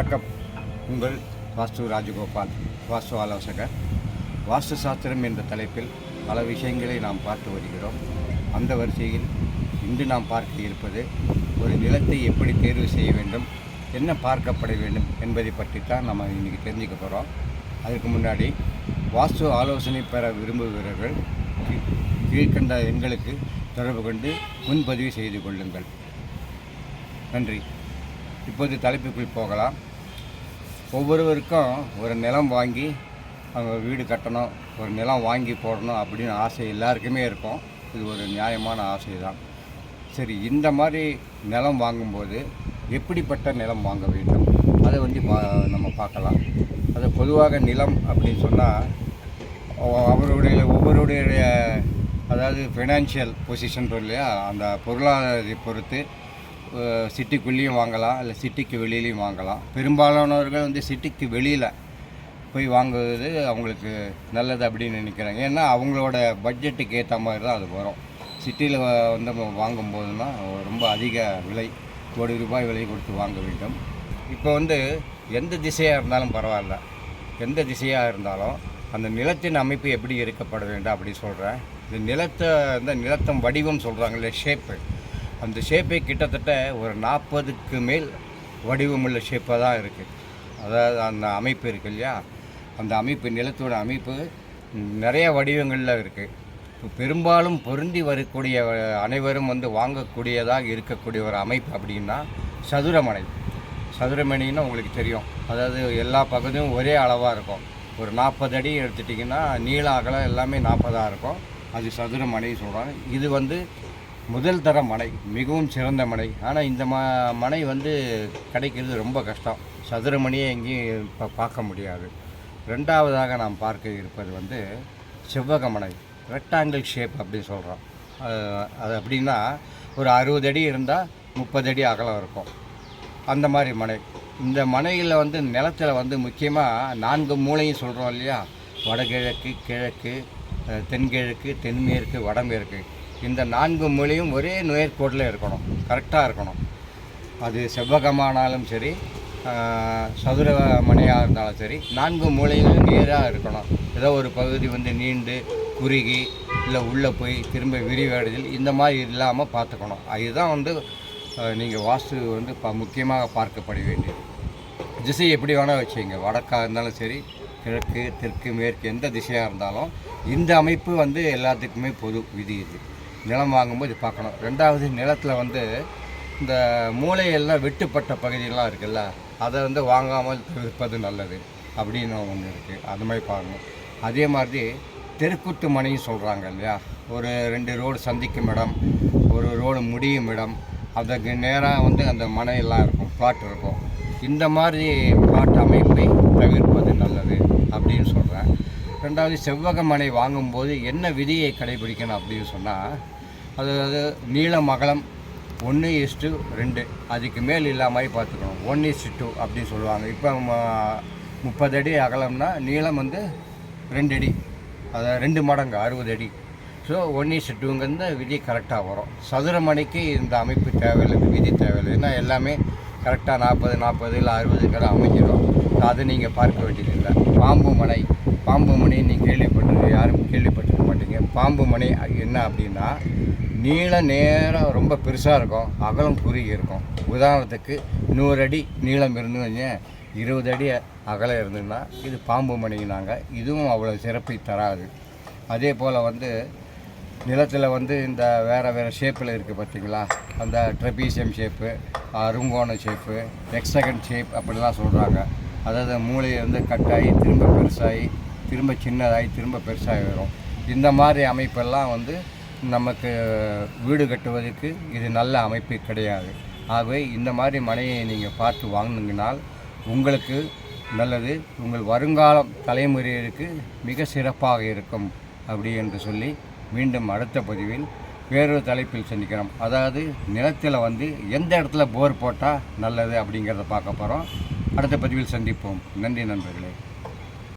வணக்கம். உங்கள் வாஸ்து ராஜகோபால், வாஸ்து ஆலோசகர். வாஸ்து சாஸ்திரம் என்ற தலைப்பில் பல விஷயங்களை நாம் பார்த்து வருகிறோம். அந்த வரிசையில் இன்று நாம் பார்க்க இருப்பது ஒரு நிலத்தை எப்படி தேர்வு செய்ய வேண்டும், என்ன பார்க்கப்பட வேண்டும் என்பதை பற்றி தான் நம்ம இன்றைக்கி தெரிஞ்சுக்க போகிறோம். அதுக்கு முன்னாடி வாஸ்து ஆலோசனை பெற விரும்புகிறவர்கள் கீழ்கண்ட எண்களுக்கு தொடர்பு கொண்டு முன்பதிவு செய்து கொள்ளுங்கள். நன்றி. இப்போது தலைப்புக்குள் போகலாம். ஒவ்வொருவருக்கும் ஒரு நிலம் வாங்கி அவங்க வீடு கட்டணும், ஒரு நிலம் வாங்கி போடணும் அப்படின்னு ஆசை எல்லாருக்குமே இருக்கும். இது ஒரு நியாயமான ஆசை தான். சரி, இந்த மாதிரி நிலம் வாங்கும்போது எப்படிப்பட்ட நிலம் வாங்க வேண்டும் அதை நம்ம பார்க்கலாம். அது பொதுவாக நிலம் அப்படின்னு சொன்னால் ஒவ்வொருடைய அதாவது ஃபினான்ஷியல் பொசிஷன் இல்லையா, அந்த பொருளாதாரத்தை பொறுத்து சிட்டிக்குள்ளேயும் வாங்கலாம், இல்லை சிட்டிக்கு வெளியிலையும் வாங்கலாம். பெரும்பாலானவர்கள் சிட்டிக்கு வெளியில் போய் வாங்குவது அவங்களுக்கு நல்லது அப்படின்னு நினைக்கிறாங்க. ஏன்னா அவங்களோட பட்ஜெட்டுக்கு ஏற்ற மாதிரி தான் அது வரும். சிட்டியில் வாங்கும்போதுன்னா ரொம்ப அதிக விலை, கோடி ரூபாய் விலை கொடுத்து வாங்க வேண்டும். இப்போ எந்த திசையாக இருந்தாலும் பரவாயில்ல, எந்த திசையாக இருந்தாலும் அந்த நிலத்தின் அமைப்பு எப்படி இருக்கப்பட வேண்டும் அப்படி சொல்கிறேன். இந்த நிலத்தம் வடிவம் சொல்கிறாங்களே, ஷேப்பு, அந்த ஷேப்பை கிட்டத்தட்ட ஒரு 40க்கு மேல் வடிவமுள்ள ஷேப்பாக தான் இருக்குது. அதாவது அந்த அமைப்பு இருக்குது இல்லையா, அந்த அமைப்பு, நிலத்தோட அமைப்பு நிறைய வடிவங்களில் இருக்குது. இப்போ பெரும்பாலும் பொருந்தி வரக்கூடிய அனைவரும் வாங்கக்கூடியதாக இருக்கக்கூடிய ஒரு அமைப்பு அப்படின்னா சதுரமனை. சதுரமனைன்னா உங்களுக்கு தெரியும், அதாவது எல்லா பகுதியும் ஒரே அளவாக இருக்கும். ஒரு 40 அடி எடுத்துட்டிங்கன்னா நீள அகலம் எல்லாமே 40ஆக இருக்கும். அது சதுரமனை சொல்கிறாங்க. இது முதல் தர மனை, மிகவும் சிறந்த மனை. ஆனால் இந்த மனை கிடைக்கிறது ரொம்ப கஷ்டம். சதுரமணியை எங்கேயும் இப்போ பார்க்க முடியாது. ரெண்டாவதாக நாம் பார்க்க இருப்பது செவ்வக மனை, ரெக்டாங்கிள் ஷேப் அப்படின்னு சொல்கிறோம். அது அப்படின்னா ஒரு 60 அடி இருந்தால் 30 அடி அகலம் இருக்கும். அந்த மாதிரி மனை. இந்த மனையில் நிலத்தில் முக்கியமாக 4 மூலையும் சொல்கிறோம் இல்லையா, வடகிழக்கு, கிழக்கு, தென்கிழக்கு, தென்மேற்கு, வடமேற்கு. இந்த 4 மூலையும் ஒரே நேர்கோட்டில் இருக்கணும், கரெக்டாக இருக்கணும். அது செவ்வகமானாலும் சரி, சதுர மனையாக இருந்தாலும் சரி, 4 மூலையிலும் நேராக இருக்கணும். ஏதோ ஒரு பகுதி நீண்டு குறுகி இல்லை உள்ளே போய் திரும்ப விரிவடைதல் இந்த மாதிரி இல்லாமல் பார்த்துக்கணும். அதுதான் நீங்கள் வாஸ்து முக்கியமாக பார்க்கப்பட வேண்டியது. திசை எப்படி வேணால் வச்சுங்க, வடக்காக இருந்தாலும் சரி, கிழக்கு, தெற்கு, மேற்கு, எந்த திசையாக இருந்தாலும் இந்த அமைப்பு எல்லாத்துக்குமே பொது விதி. இது நிலம் வாங்கும்போது பார்க்கணும். ரெண்டாவது, நிலத்தில் இந்த மூளையெல்லாம் வெட்டுப்பட்ட பகுதியெல்லாம் இருக்குல்ல, அதை வாங்காமல் இருப்பது நல்லது அப்படின்னு ஒன்று இருக்குது. அது மாதிரி பார்க்கணும். அதே மாதிரி தெருக்கூத்து மனையும் சொல்கிறாங்க இல்லையா, ஒரு 2 ரோடு சந்திக்கும் இடம், ஒரு ரோடு முடியும் இடம், அதுக்கு நேராக அந்த மனையெல்லாம் இருக்கும், பிளாட் இருக்கும். இந்த மாதிரி பிளாட் அமைப்பை தவிர்ப்பது நல்லது அப்படின்னு சொல்கிறேன். ரெண்டாவது, செவ்வக மனை வாங்கும்போது என்ன விதியை கடைபிடிக்கணும் அப்படின்னு சொன்னால், அதாவது நீளம் அகலம் 1:2, அதுக்கு மேல் இல்லாமல் மாதிரி பார்த்துக்கணும். 1:2 அப்படின்னு சொல்லுவாங்க. இப்போ 30 அடி அகலம்னா நீளம் 2 அடி, அதாவது 2 மடங்கு 60 அடி. ஸோ 1:2ங்கிற விதி கரெக்டாக வரும். சதுரமனைக்கு இந்த அமைப்பு தேவையில்லை, இந்த விதி தேவையில்லை. ஏன்னா எல்லாமே கரெக்டாக 40 இல்லை 60 அமைஞ்சிடும். அதை நீங்கள் பார்க்க வேண்டியதில்லை. பாம்பு மனை நீங்கள் யாரும் கேள்விப்பட்டிருக்க மாட்டீங்க. பாம்பு மனை என்ன அப்படின்னா, நீளம் நேரம் ரொம்ப பெருசாக இருக்கும், அகலம் குறுகி இருக்கும். உதாரணத்துக்கு 100 அடி நீளம் இருந்துன்னு 20 அடி அகலம் இருந்ததுன்னா இது பாம்பு மனைனாங்க. இதுவும் அவ்வளோ சிறப்பை தராது. அதே போல் நிலத்தில் இந்த வேறு ஷேப்பில் இருக்குது பார்த்தீங்களா, அந்த ட்ரெபீசியம் ஷேப்பு, அருங்கோண ஷேப்பு, ஹெக்ஸகன் ஷேப் அப்படிலாம் சொல்கிறாங்க. அதாவது மூளையை கட்டாகி திரும்ப பெருசாகி திரும்ப சின்னதாகி திரும்ப பெருசாகி வரும். இந்த மாதிரி அமைப்பெல்லாம் நமக்கு வீடு கட்டுவதற்கு இது நல்ல அமைப்பு கிடையாது. ஆகவே இந்த மாதிரி மனையை நீங்கள் பார்த்து வாங்கினீங்கனால் உங்களுக்கு நல்லது, உங்கள் வருங்காலம் தலைமுறையிற்கு மிக சிறப்பாக இருக்கும் அப்படி என்று சொல்லி மீண்டும் அடுத்த பதிவில் வேறொரு தலைப்பில் சந்திக்கிறோம். அதாவது நிலத்தில் எந்த இடத்துல போர் போட்டால் நல்லது அப்படிங்கிறத பார்க்க போகிறோம். அடுத்த பதிவில் சந்திப்போம். நன்றி நண்பர்களே.